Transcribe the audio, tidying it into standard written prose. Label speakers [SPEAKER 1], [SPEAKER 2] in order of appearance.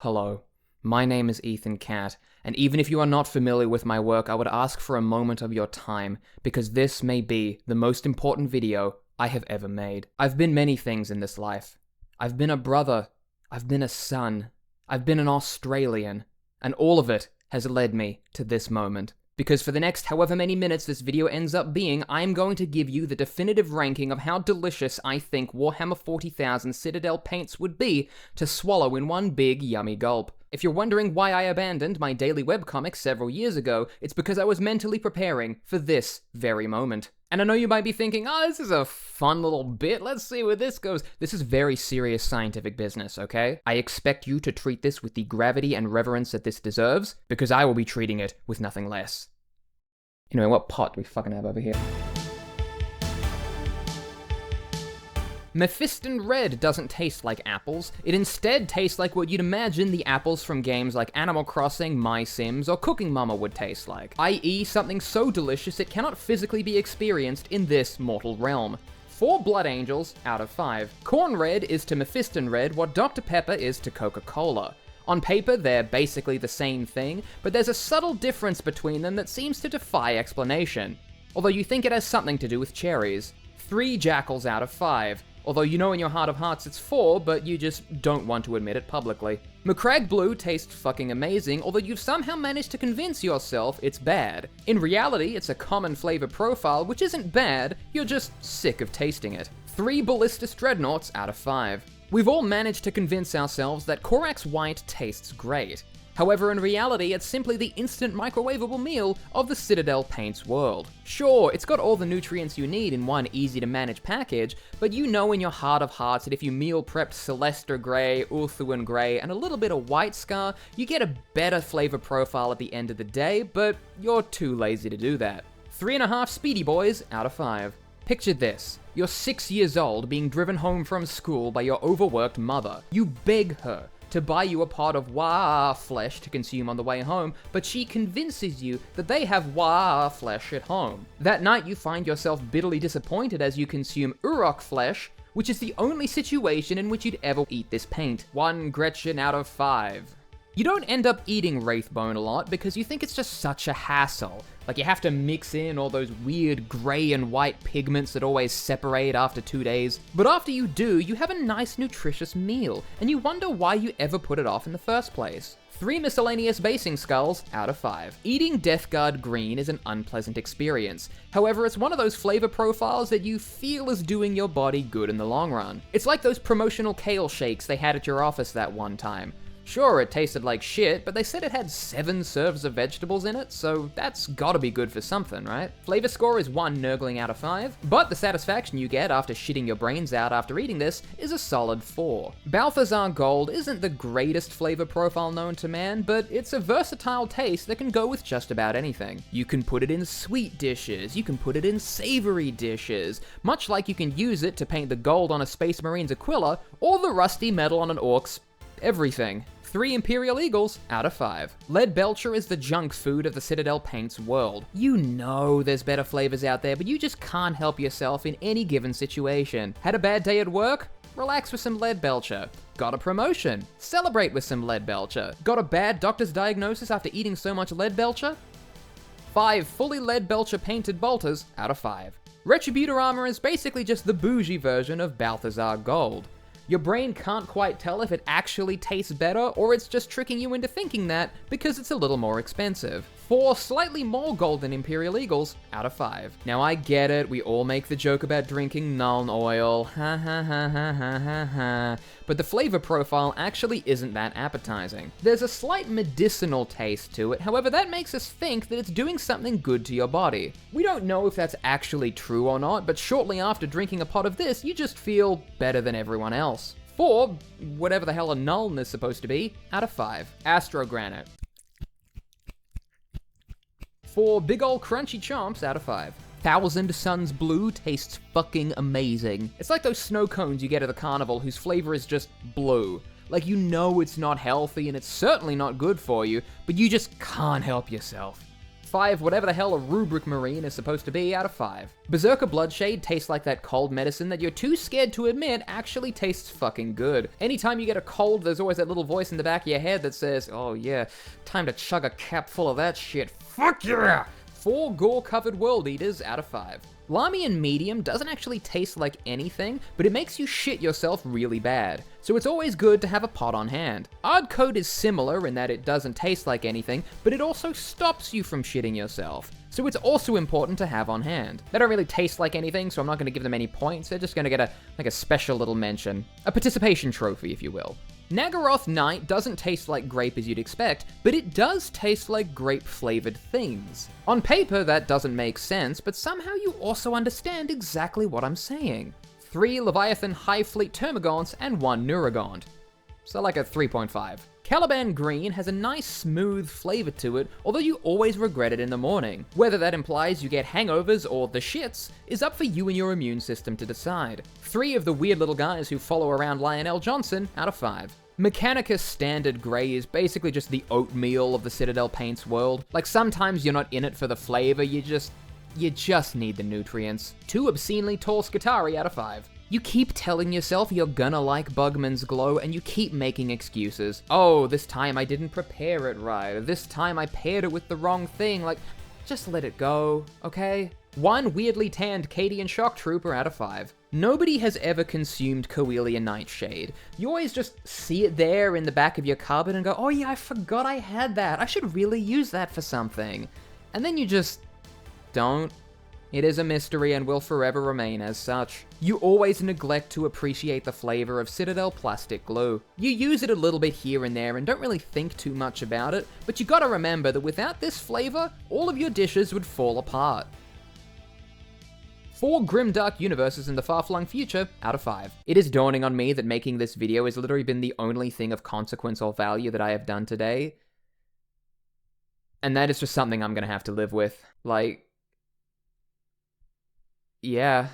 [SPEAKER 1] Hello, my name is Ethan Catt, and even if you are not familiar with my work, I would ask for a moment of your time, because this may be the most important video I have ever made. I've been many things in this life. I've been a brother, I've been a son, I've been an Australian, and all of it has led me to this moment. Because for the next however many minutes this video ends up being, I am going to give you the definitive ranking of how delicious I think Warhammer 40,000 Citadel paints would be to swallow in one big yummy gulp. If you're wondering why I abandoned my daily webcomic several years ago, it's because I was mentally preparing for this very moment. And I know you might be thinking, oh, this is a fun little bit, let's see where this goes. This is very serious scientific business, okay? I expect you to treat this with the gravity and reverence that this deserves, because I will be treating it with nothing less. Anyway, what pot do we fucking have over here? Mephiston Red doesn't taste like apples. It instead tastes like what you'd imagine the apples from games like Animal Crossing, My Sims, or Cooking Mama would taste like. I.e., something so delicious it cannot physically be experienced in this mortal realm. 4 Blood Angels out of 5. Corn Red is to Mephiston Red what Dr. Pepper is to Coca-Cola. On paper, they're basically the same thing, but there's a subtle difference between them that seems to defy explanation. Although you think it has something to do with cherries. 3 Jackals out of 5. Although you know in your heart of hearts it's 4, but you just don't want to admit it publicly. McCrag Blue tastes fucking amazing, although you've somehow managed to convince yourself it's bad. In reality, it's a common flavor profile, which isn't bad, you're just sick of tasting it. 3 Ballistus Dreadnoughts out of 5. We've all managed to convince ourselves that Corax White tastes great. However, in reality, it's simply the instant microwavable meal of the Citadel Paints world. Sure, it's got all the nutrients you need in one easy-to-manage package, but you know in your heart of hearts that if you meal prepped Celestra Grey, Ulthuan Grey, and a little bit of White Scar, you get a better flavor profile at the end of the day, but you're too lazy to do that. 3.5 Speedy Boys out of 5. Picture this. You're 6 years old, being driven home from school by your overworked mother. You beg her to buy you a pot of wah flesh to consume on the way home, but she convinces you that they have wah flesh at home. That night you find yourself bitterly disappointed as you consume Urok flesh, which is the only situation in which you'd ever eat this paint. 1 Gretchen out of 5. You don't end up eating Wraithbone a lot because you think it's just such a hassle. Like you have to mix in all those weird grey and white pigments that always separate after 2 days. But after you do, you have a nice nutritious meal, and you wonder why you ever put it off in the first place. 3 Miscellaneous Basing Skulls out of 5. Eating Death Guard Green is an unpleasant experience. However, it's one of those flavor profiles that you feel is doing your body good in the long run. It's like those promotional kale shakes they had at your office that one time. Sure, it tasted like shit, but they said it had 7 serves of vegetables in it, so that's gotta be good for something, right? Flavor score is 1 Nurgling out of 5, but the satisfaction you get after shitting your brains out after eating this is a solid 4. Balthazar Gold isn't the greatest flavor profile known to man, but it's a versatile taste that can go with just about anything. You can put it in sweet dishes, you can put it in savory dishes, much like you can use it to paint the gold on a Space Marine's Aquila, or the rusty metal on an Orc's everything. 3 Imperial Eagles out of 5. Lead Belcher is the junk food of the Citadel Paints world. You know there's better flavors out there, but you just can't help yourself in any given situation. Had a bad day at work? Relax with some Lead Belcher. Got a promotion? Celebrate with some Lead Belcher. Got a bad doctor's diagnosis after eating so much Lead Belcher? 5 fully Lead Belcher painted bolters out of 5. Retributor armor is basically just the bougie version of Balthazar Gold. Your brain can't quite tell if it actually tastes better or it's just tricking you into thinking that because it's a little more expensive. 4 slightly more golden Imperial Eagles out of 5. Now I get it, we all make the joke about drinking Nuln Oil, ha ha ha ha ha ha ha, but the flavor profile actually isn't that appetizing. There's a slight medicinal taste to it, however that makes us think that it's doing something good to your body. We don't know if that's actually true or not, but shortly after drinking a pot of this, you just feel better than everyone else. 4, whatever the hell a Nuln is supposed to be, out of 5. Astro Granite. 4 big ol' crunchy chomps out of 5. Thousand Suns Blue tastes fucking amazing. It's like those snow cones you get at the carnival whose flavor is just blue. Like you know it's not healthy and it's certainly not good for you, but you just can't help yourself. 5 whatever the hell a rubric marine is supposed to be out of 5. Berserker Bloodshade tastes like that cold medicine that you're too scared to admit actually tastes fucking good. Anytime you get a cold, there's always that little voice in the back of your head that says, oh yeah, time to chug a cap full of that shit. Fuck yeah! 4 gore-covered world eaters out of 5. Lamian Medium doesn't actually taste like anything, but it makes you shit yourself really bad, so it's always good to have a pot on hand. Ardcoat is similar in that it doesn't taste like anything, but it also stops you from shitting yourself, so it's also important to have on hand. They don't really taste like anything, so I'm not going to give them any points, they're just going to get a special little mention. A participation trophy, if you will. Nagaroth Night doesn't taste like grape as you'd expect, but it does taste like grape-flavored things. On paper, that doesn't make sense, but somehow you also understand exactly what I'm saying. 3 Leviathan High Fleet Termagants and 1 Neurogaunt. So like a 3.5. Caliban Green has a nice smooth flavor to it, although you always regret it in the morning. Whether that implies you get hangovers or the shits is up for you and your immune system to decide. 3 of the weird little guys who follow around Lionel Johnson out of 5. Mechanicus Standard Grey is basically just the oatmeal of the Citadel Paints world. Like, sometimes you're not in it for the flavor, you just need the nutrients. 2 Obscenely Tall Skitari out of 5. You keep telling yourself you're gonna like Bugman's Glow, and you keep making excuses. Oh, this time I didn't prepare it right. This time I paired it with the wrong thing. Like, just let it go, okay? 1 weirdly tanned Cadian Shock Trooper out of 5. Nobody has ever consumed Coelia Nightshade. You always just see it there in the back of your cupboard and go, oh yeah, I forgot I had that. I should really use that for something. And then you just don't. It is a mystery and will forever remain as such. You always neglect to appreciate the flavor of Citadel plastic glue. You use it a little bit here and there and don't really think too much about it, but you gotta remember that without this flavor, all of your dishes would fall apart. 4 grimdark universes in the far-flung future out of 5. It is dawning on me that making this video has literally been the only thing of consequence or value that I have done today. And that is just something I'm gonna have to live with. Like, yeah.